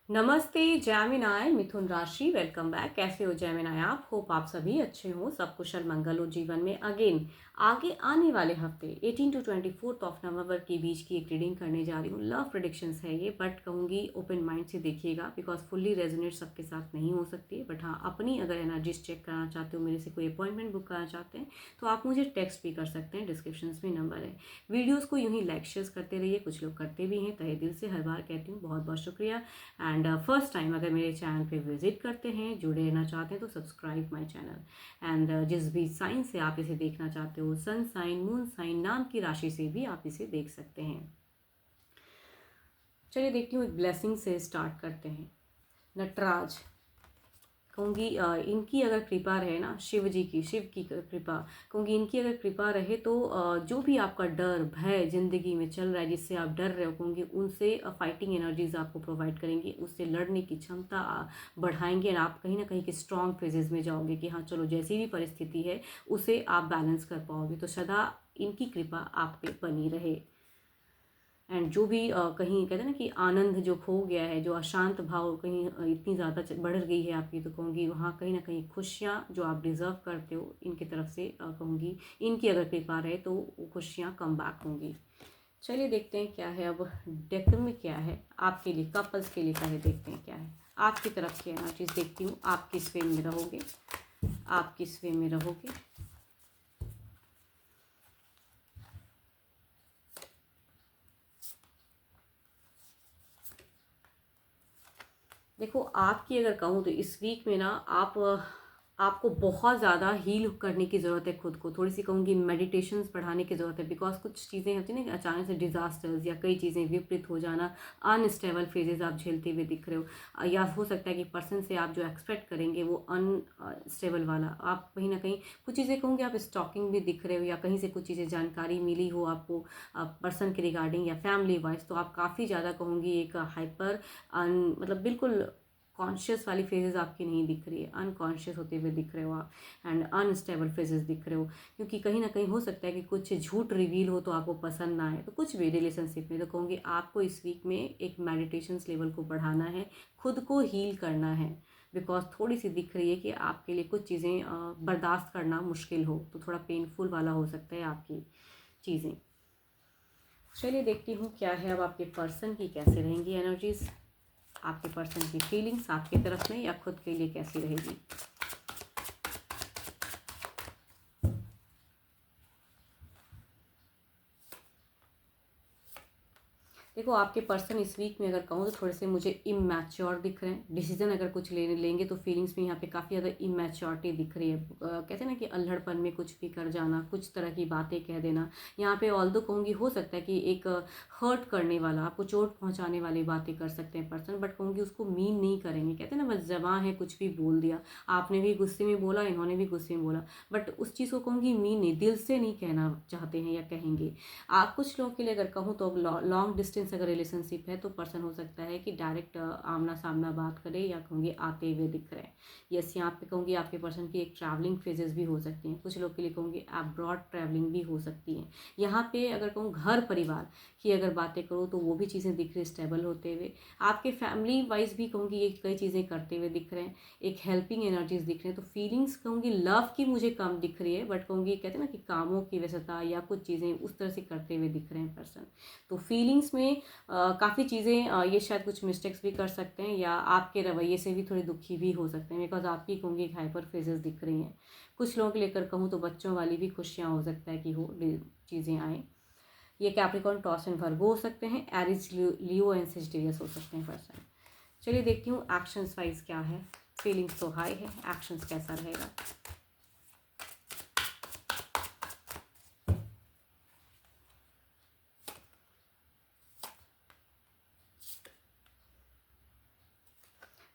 नमस्ते जैमिनाय मिथुन राशि, welcome back. कैसे हो जैमिनाय आप? होप आप सभी अच्छे हो, सब कुशल मंगल हो जीवन में। अगेन आगे आने वाले हफ्ते 18 टू 24 ऑफ नवंबर के बीच की एक रीडिंग करने जा रही हूँ। लव प्रेडिक्शंस है ये, बट कहूँगी ओपन माइंड से देखिएगा, बिकॉज फुल्ली रेजोनेट सबके साथ नहीं हो सकती है। बट हाँ, अपनी अगर एनर्जीज चेक करना चाहते हो, मेरे से कोई अपॉइंटमेंट बुक करना चाहते हैं तो आप मुझे टेक्स्ट भी कर सकते हैं, डिस्क्रिप्शन में नंबर है। वीडियोज़ को यूँ ही लाइक शेयर करते रहिए, कुछ लोग करते भी हैं, तहे दिल से हर बार कहती हूँ बहुत बहुत शुक्रिया। एंड फर्स्ट टाइम अगर मेरे चैनल पे विजिट करते हैं, जुड़े रहना चाहते हैं तो सब्सक्राइब माय चैनल। एंड जिस भी साइन से आप इसे देखना चाहते हो, सन साइन, मून साइन, नाम की राशि से भी आप इसे देख सकते हैं। चलिए देखती हूँ, एक ब्लेसिंग से स्टार्ट करते हैं। नटराज कहूँगी, इनकी अगर कृपा रहे ना, शिव की कृपा कहूँगी, इनकी अगर कृपा रहे तो जो भी आपका डर भय जिंदगी में चल रहा है, जिससे आप डर रहे हो, कहूँगी उनसे फाइटिंग एनर्जीज आपको प्रोवाइड करेंगी, उससे लड़ने की क्षमता बढ़ाएंगे। और आप कहीं ना कहीं के स्ट्रॉन्ग फेजेस में जाओगे कि हाँ चलो, जैसी भी परिस्थिति है उसे आप बैलेंस कर पाओगे। तो सदा इनकी कृपा आप पे बनी रहे। एंड जो भी कहीं कहते हैं ना कि आनंद जो खो गया है, जो अशांत भाव कहीं इतनी ज़्यादा बढ़ गई है आपकी, तो कहूँगी वहाँ कहीं ना कहीं खुशियाँ जो आप डिज़र्व करते हो, इनकी तरफ से कहूँगी इनकी अगर कृपा रहे तो वो खुशियाँ कम बैक होंगी। चलिए देखते हैं क्या है अब डेक में, क्या है आपके लिए, कपल्स के लिए क्या है, देखते हैं क्या है आपकी तरफ की एनर्जीज। देखती हूँ आप किस वे में रहोगे, आप किस वे में रहोगे। देखो, आपकी अगर कहूँ तो इस वीक में ना आपको बहुत ज़्यादा हील करने की ज़रूरत है खुद को। थोड़ी सी कहूँगी मेडिटेशंस बढ़ाने की ज़रूरत है, बिकॉज कुछ चीज़ें होती हैं ना कि अचानक से डिजास्टर्स या कई चीज़ें विपरीत हो जाना, अनस्टेबल फेजेस आप झेलते हुए दिख रहे हो। या हो सकता है कि पर्सन से आप जो एक्सपेक्ट करेंगे वो अनस्टेबल वाला, आप कहीं ना कहीं कुछ चीज़ें कहूँगी आप स्टॉकिंग भी दिख रहे हो, या कहीं से कुछ चीज़ें जानकारी मिली हो आपको पर्सन के रिगार्डिंग या फैमिली वाइज, तो आप काफ़ी ज़्यादा कहूँगी एक हाइपर मतलब बिल्कुल कॉन्शियस वाली फेजेस आपकी नहीं दिख रही है, अनकॉन्शियस होते हुए दिख रहे हो आप। एंड अनस्टेबल फेजेस दिख रहे हो, क्योंकि कहीं ना कहीं हो सकता है कि कुछ झूठ रिवील हो तो आपको पसंद ना आए। तो कुछ भी रिलेशनशिप में तो कहूँगी आपको इस वीक में एक मेडिटेशन लेवल को बढ़ाना है, खुद को हील करना है। बिकॉज थोड़ी सी दिख रही है कि आपके लिए कुछ चीज़ें बर्दाश्त करना मुश्किल हो, तो थोड़ा पेनफुल वाला हो सकता है आपकी चीज़ें। चलिए देखती हूँ क्या है अब आपके पर्सन की कैसे रहेंगी एनर्जीज, आपके पर्सन की फीलिंग्स आपकी तरफ में या खुद के लिए कैसी रहेगी। देखो, आपके पर्सन इस वीक में अगर कहूँ तो थोड़े से मुझे इमैच्योर दिख रहे हैं। डिसीजन अगर कुछ लेंगे तो फीलिंग्स में यहाँ पे काफ़ी ज़्यादा इमैच्योरिटी दिख रही है। कहते हैं ना कि अल्हड़पन में कुछ भी कर जाना, कुछ तरह की बातें कह देना। यहाँ पे ऑल्दो कहूँगी हो सकता है कि एक हर्ट करने वाला, आपको चोट पहुँचाने वाली बातें कर सकते हैं पर्सन, बट कहूँगी उसको मीन नहीं करेंगे। कहते हैं ना बस ज़बां है, कुछ भी बोल दिया, आपने भी गुस्से में बोला, इन्होंने भी गुस्से में बोला, बट उस चीज़ को कहूँगी मीन नहीं, दिल से नहीं कहना चाहते हैं या कहेंगे। आप कुछ लोगों के लिए अगर कहूँ तो लॉन्ग डिस्टेंस अगर रिलेशनशिप है तो पर्सन हो सकता है कि डायरेक्ट आमना सामना बात करे, या कहूँगी आते हुए दिख रहे हैं। यस, यहाँ पे कहूँगी आपके पर्सन की एक ट्रैवलिंग फेजेस भी हो सकती हैं। कुछ लोग के लिए कहूँगी अब्रॉड ट्रैवलिंग भी हो सकती है। यहाँ पे अगर कहूँ घर परिवार की अगर बातें करूँ तो वो भी चीज़ें दिख रही स्टेबल होते हुए। आपके फैमिली वाइज भी कहूँगी ये कई चीज़ें करते हुए दिख रहे हैं, एक हेल्पिंग एनर्जीज दिख रहे हैं। तो फीलिंग्स कहूँगी लव की मुझे कम दिख रही है, बट कहूँगी कहते हैं ना कि कामों की व्यस्तता या कुछ चीज़ें उस तरह से करते हुए दिख रहे हैं पर्सन। तो फीलिंग्स में काफ़ी चीज़ें ये शायद कुछ मिस्टेक्स भी कर सकते हैं, या आपके रवैये से भी थोड़ी दुखी भी हो सकते हैं, बिकॉज आपकी कहूँगी एक हाइपर फेजेस दिख रही हैं। कुछ लोगों को लेकर कहूँ तो बच्चों वाली भी खुशियाँ हो सकता है कि हो चीज़ें आएँ। ये कैप्रिकॉर्न, टॉस एंड वर्गो हो सकते हैं, एरिज, लियो एंड सेजिटेरियस हो सकते हैं पर्सन। चलिए देखती हूँ एक्शंस वाइज क्या है। फीलिंग्स तो हाई है, एक्शंस कैसा रहेगा।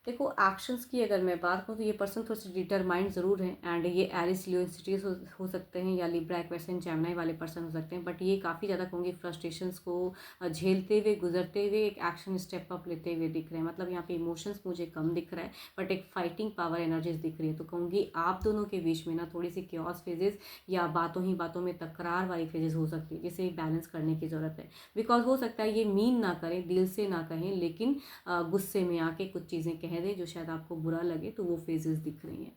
देखो एक्शंस की अगर मैं बात करूँ तो ये पर्सन थोड़े से डिटरमाइंड ज़रूर हैं, एंड ये एरिस लियो इंस्टीट्यूट हो सकते हैं या लिब्रा एक्वेरियस जेमिनी वाले पर्सन हो सकते हैं, बट ये काफ़ी ज़्यादा कहूँगी फ्रस्ट्रेशंस को झेलते हुए गुजरते हुए एक एक्शन स्टेप अप लेते हुए दिख रहे हैं। मतलब यहाँ पे इमोशंस मुझे कम दिख रहा है, बट एक फाइटिंग पावर एनर्जीज दिख रही है। तो कहूँगी आप दोनों के बीच में ना थोड़ी सी क्योस फेजेस या बातों ही बातों में तकरार वाली फेजेस हो सकती है, जिसे बैलेंस करने की ज़रूरत है। बिकॉज हो सकता है ये मीन ना करें, दिल से ना कहें, लेकिन गुस्से में आके कुछ चीज़ें कह दें जो शायद आपको बुरा लगे, तो वो फेजेस दिख रही हैं।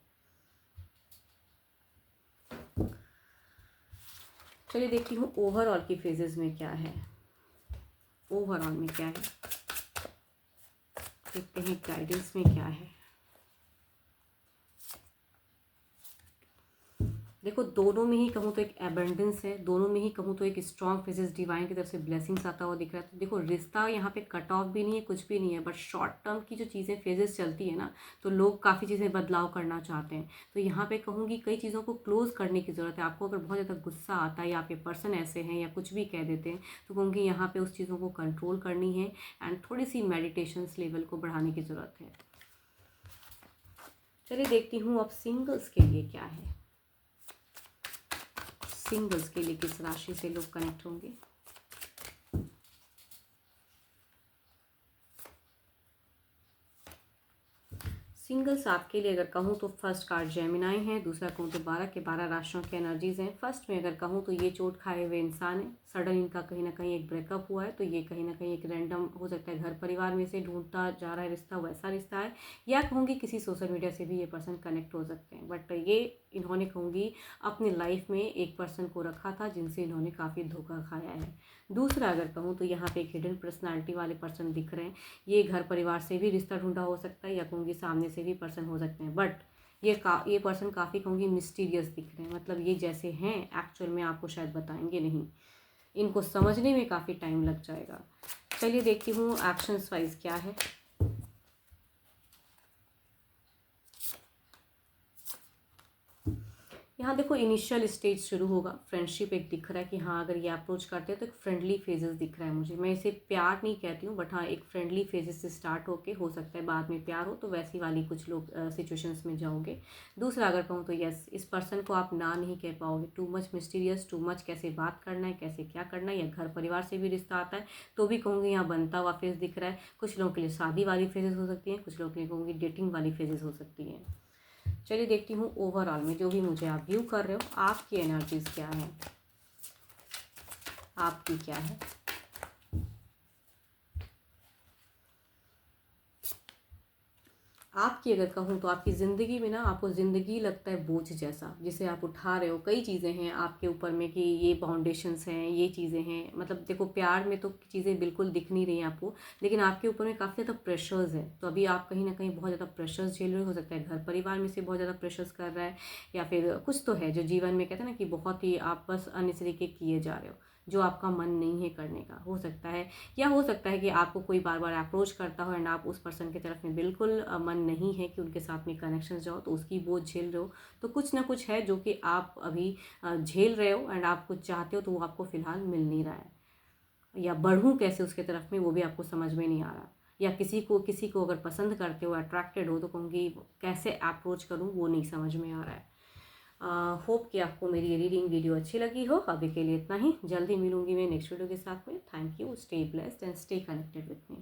चलिए देखती हूँ ओवरऑल की फेजेस में क्या है, ओवरऑल में क्या है, देखते हैं गाइडेंस में क्या है। देखो दोनों में ही कहूँ तो एक एबंडेंस है, दोनों में ही कहूँ तो एक स्ट्रॉन्ग फेजेस डिवाइन की तरफ से ब्लेसिंग्स आता हुआ दिख रहा है। तो देखो रिश्ता यहाँ पे कट ऑफ भी नहीं है, कुछ भी नहीं है, बट शॉर्ट टर्म की जो चीज़ें फेजेस चलती है ना, तो लोग काफ़ी चीज़ें बदलाव करना चाहते हैं। तो यहाँ पे कहूँगी कई चीज़ों को क्लोज करने की ज़रूरत है। आपको अगर बहुत ज़्यादा गुस्सा आता है या आपके पर्सन ऐसे हैं या कुछ भी कह देते हैं, तो कहूँगी यहाँ पे उस चीज़ों को कंट्रोल करनी है, एंड थोड़ी सी मेडिटेशंस लेवल को बढ़ाने की ज़रूरत है। चलिए देखती हूँ अब सिंगल्स के लिए क्या है, सिंगल्स के लिए किस राशि से लोग कनेक्ट होंगे। सिंगल्स आपके लिए अगर कहूँ तो फर्स्ट कार्ड जेमिनाई है, दूसरा कहूँ तो 12 के 12 राशियों के एनर्जीज हैं। फर्स्ट में अगर कहूँ तो ये चोट खाए हुए इंसान है, सडन इनका कहीं ना कहीं एक ब्रेकअप हुआ है, तो ये कहीं ना कहीं एक रैंडम हो सकता है घर परिवार में से ढूंढता जा रहा है रिश्ता, वैसा रिश्ता है, या कहूँगी किसी सोशल मीडिया से भी ये पर्सन कनेक्ट हो सकते हैं। बट ये इन्होंने कहूँगी अपनी लाइफ में एक पर्सन को रखा था जिनसे इन्होंने काफ़ी धोखा खाया है। दूसरा अगर कहूँ तो यहाँ पे एक हिडन पर्सनालिटी वाले पर्सन दिख रहे हैं, ये घर परिवार से भी रिश्ता ढूंढा हो सकता है, या कहूँगी सामने से भी पर्सन हो सकते हैं, बट ये पर्सन काफ़ी कहूँगी मिस्टीरियस दिख रहे हैं। मतलब ये जैसे हैं एक्चुअल में आपको शायद बताएंगे नहीं, इनको समझने में काफ़ी टाइम लग जाएगा। चलिए देखती हूँ एक्शंस वाइज क्या है। यहाँ देखो इनिशियल स्टेज शुरू होगा, फ्रेंडशिप एक दिख रहा है कि हाँ अगर ये अप्रोच करते हैं तो एक फ्रेंडली फेजेस दिख रहा है मुझे। मैं इसे प्यार नहीं कहती हूँ, बट हाँ एक फ्रेंडली फेजेस से स्टार्ट होके हो सकता है बाद में प्यार हो, तो वैसी वाली कुछ लोग सिचुएशंस में जाओगे। दूसरा अगर कहूँ तो यस, इस पर्सन को आप ना नहीं कह पाओगे, too much mysterious, too much कैसे बात करना है, कैसे क्या करना है, या घर परिवार से भी रिश्ता आता है तो भी कहूँगी यहाँ बनता हुआ फेज दिख रहा है। कुछ लोगों के लिए शादी वाली फेजेस हो सकती हैं, कुछ लोगों के लिए कहूँगी डेटिंग वाली फेजेस हो सकती हैं। चलिए देखती हूँ ओवरऑल में जो भी मुझे आप व्यू कर रहे हो आपकी एनर्जीज क्या है, आपकी क्या है। आपकी अगर कहूँ तो आपकी ज़िंदगी में ना आपको ज़िंदगी लगता है बोझ जैसा, जिसे आप उठा रहे हो। कई चीज़ें हैं आपके ऊपर में कि ये बाउंडेशंस हैं, ये चीज़ें हैं। मतलब देखो प्यार में तो चीज़ें बिल्कुल दिख नहीं रही हैं आपको, लेकिन आपके ऊपर में काफ़ी ज़्यादा प्रेशर्स है। तो अभी आप कहीं ना कहीं बहुत ज़्यादा प्रेशर्स झेल रहे हो सकता है घर परिवार में से बहुत ज़्यादा प्रेशर्स कर रहा है, या फिर कुछ तो है जो जीवन में कहते हैं ना कि बहुत ही आप बस अननेसेसरी के किए जा रहे हो, जो आपका मन नहीं है करने का, हो सकता है। या हो सकता है कि आपको कोई बार बार अप्रोच करता हो एंड आप उस पर्सन की तरफ में बिल्कुल मन नहीं है कि उनके साथ में कनेक्शन जाओ, तो उसकी बोझ झेल रहे हो। तो कुछ ना कुछ है जो कि आप अभी झेल रहे हो एंड आप कुछ चाहते हो, तो वो आपको फिलहाल मिल नहीं रहा है, या बढ़ूँ कैसे उसके तरफ में वो भी आपको समझ में नहीं आ रहा। या किसी को अगर पसंद करते हो, अट्रैक्टेड हो, तो कहूँगी कैसे अप्रोच करूँ वो नहीं समझ में आ रहा है। होप कि आपको मेरी ये रीडिंग वीडियो अच्छी लगी हो। अभी के लिए इतना ही, जल्दी मिलूंगी मैं नेक्स्ट वीडियो के साथ में। Thank you, stay blessed and stay connected with me.